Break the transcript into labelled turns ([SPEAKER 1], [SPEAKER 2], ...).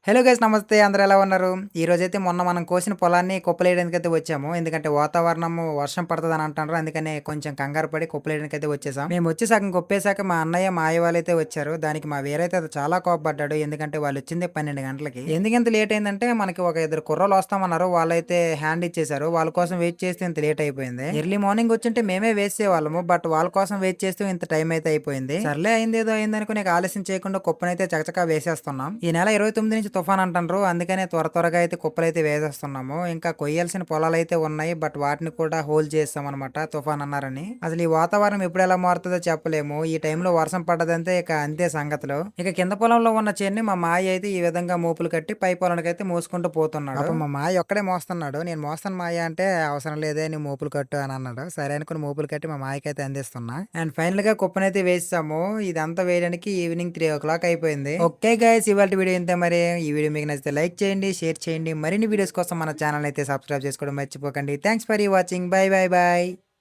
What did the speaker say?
[SPEAKER 1] Hello guys నమస్తే అందరూ ఎలా ఉన్నారు? ఈరోజైతే మొన్న మనం కోసిన పొలాన్ని కుప్పలేయడానికైతే వచ్చాము. ఎందుకంటే వాతావరణం వర్షం పడతదని అంటున్నారు. అందుకనే కొంచెం కంగారు పడి కుప్పలేయడానికైతే వచ్చేసాం. మేము వచ్చి సగం కుప్పేసాక మా అన్నయ్య, మా అయ్య వాళ్ళైతే వచ్చారు. దానికి మా వీరైతే అది చాలా కోపపడ్డాడు. ఎందుకంటే వాళ్ళు వచ్చిందే 12 గంటలకి. ఎందుకింత లేట్ అయిందంటే మనకి ఒక ఇద్దరు కుర్రోళ్ళు వస్తామన్నారు. వాళ్ళైతే హ్యాండ్ ఇచ్చేసారు. వాళ్ళ కోసం వెయిట్ చేస్తే ఇంత లేట్ అయిపోయింది. ఎర్లీ మార్నింగ్ వచ్చుంటే మేమే వేసేవాళ్ళము. బట్ వాళ్ళ కోసం వెయిట్ చేస్తూ ఇంత టైం అయితే అయిపోయింది. సర్లే అయింది ఏదో అయిందనుకుని ఆలస్యం చేయకుండా కుప్పనైతే చకచకా వేసేస్తున్నాం. ఈ నెల 29 నుంచి తుఫాన్ అంటారు. అందుకనే త్వరగా అయితే కుప్పలైతే వేసేస్తున్నాము. ఇంకా కొయ్యాల్సిన పొలాలైతే ఉన్నాయి. బట్ వాటిని కూడా హోల్డ్ చేస్తాం అనమాట తుఫాన్ అన్నారని. అసలు ఈ వాతావరణం ఎప్పుడు ఎలా మారుతుందో చెప్పలేము. ఈ టైంలో వర్షం పడ్డదంటే ఇక అంతే సంగతులు. ఇక కింద పొలంలో ఉన్న చేన్ని మా మాయ అయితే ఈ విధంగా మోపులు కట్టి పై పొలానికి అయితే మోసుకుంటూ పోతున్నాడు. మా మాయ ఒక్కడే మోస్తున్నాడు. నేను మోస్తాను మాయ అంటే అవసరం లేదే నీ మోపులు కట్టు అని అన్నాడు. సరే అనుకుని మోపులు కట్టి మా మాయకి అయితే అందిస్తున్నా. అండ్ ఫైనల్ గా కుప్పనైతే వేసాము. ఇదంతా వేయడానికి ఈవినింగ్ 3 o'clock అయిపోయింది. ఓకే గైస్ ఇవాళ వీడియో ఇంతే. మరి ఈ వీడియో మీకు నచ్చితే లైక్ చేయండి, షేర్ చేయండి. మరిన్ని వీడియోస్ కోసం మన ఛానల్ అయితే సబ్స్క్రైబ్ చేసుకోవడం మర్చిపోకండి. Thanks for watching. By by by.